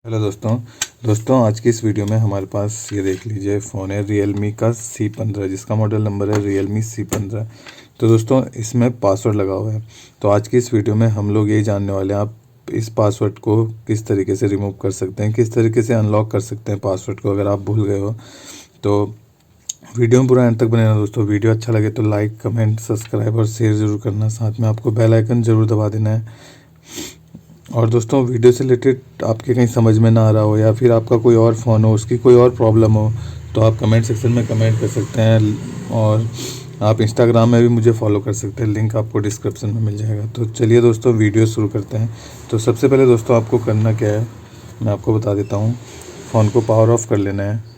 Hello दोस्तों आज की इस वीडियो में हमारे पास ये देख लीजिए फ़ोन है Realme का C15 जिसका मॉडल नंबर है Realme C15। तो दोस्तों इसमें पासवर्ड लगा हुआ है। तो आज की इस वीडियो में हम लोग यही जानने वाले हैं आप इस पासवर्ड को किस तरीके से रिमूव कर सकते हैं, किस तरीके से अनलॉक कर सकते हैं पासवर्ड को अगर आप भूल गए हो। तो वीडियो में पूरा एंड तक बने रहना दोस्तों। वीडियो अच्छा लगे तो लाइक, कमेंट, सब्सक्राइब और शेयर ज़रूर करना। साथ में आपको बेल आइकन ज़रूर दबा देना है। और दोस्तों वीडियो से रिलेटेड आपके कहीं समझ में ना आ रहा हो या फिर आपका कोई और फ़ोन हो, उसकी कोई और प्रॉब्लम हो, तो आप कमेंट सेक्शन में कमेंट कर सकते हैं। और आप इंस्टाग्राम में भी मुझे फॉलो कर सकते हैं, लिंक आपको डिस्क्रिप्शन में मिल जाएगा। तो चलिए दोस्तों वीडियो शुरू करते हैं। तो सबसे पहले दोस्तों आपको करना क्या है मैं आपको बता देता हूँ। फ़ोन को पावर ऑफ कर लेना है।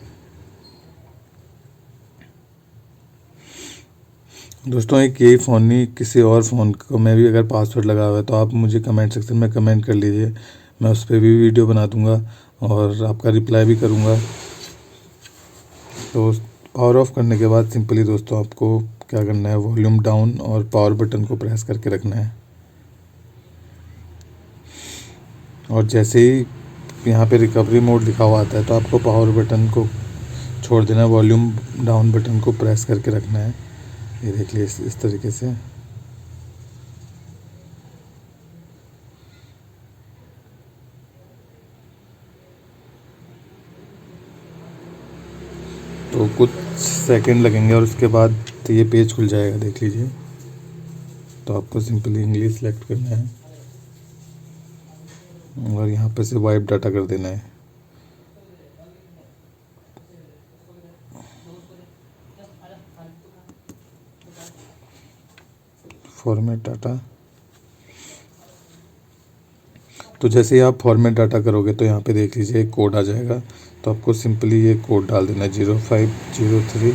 दोस्तों एक यही फ़ोन नहीं, किसी और फ़ोन को में भी अगर पासवर्ड लगा हुआ है तो आप मुझे कमेंट सेक्शन में कमेंट कर लीजिए, मैं उस पर भी वीडियो बना दूंगा और आपका रिप्लाई भी करूंगा। तो पावर ऑफ करने के बाद सिंपली दोस्तों आपको क्या करना है, वॉल्यूम डाउन और पावर बटन को प्रेस करके रखना है। और जैसे ही यहाँ पे रिकवरी मोड लिखा हुआ आता है तो आपको पावर बटन को छोड़ देना है, वॉल्यूम डाउन बटन को प्रेस करके रखना है। ये देख लीजिए इस तरीके से। तो कुछ सेकंड लगेंगे और उसके बाद ये पेज खुल जाएगा, देख लीजिए। तो आपको सिंपली इंग्लिश सेलेक्ट करना है और यहाँ पे से वाइप डाटा कर देना है। Format data. तो जैसे ही आप फॉर्मेट डाटा करोगे तो यहाँ पे देख लीजिए एक कोड आ जाएगा। तो आपको सिंपली ये कोड डाल देना है 0503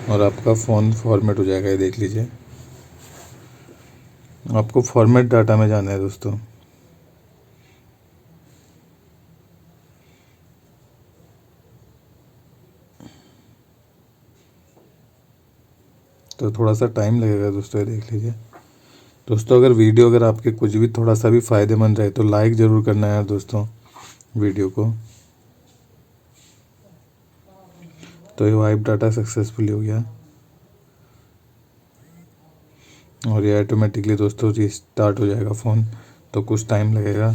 और आपका फ़ोन फॉर्मेट हो जाएगा। ये देख लीजिए, आपको फॉर्मेट डाटा में जाना है दोस्तों। तो थोड़ा सा टाइम लगेगा दोस्तों, ये देख लीजिए। दोस्तों अगर आपके कुछ भी थोड़ा सा भी फ़ायदेमंद रहे तो लाइक ज़रूर करना है दोस्तों वीडियो को। तो ये वाइप डाटा सक्सेसफुली हो गया और ये ऑटोमेटिकली दोस्तों रिस्टार्ट हो जाएगा फ़ोन। तो कुछ टाइम लगेगा।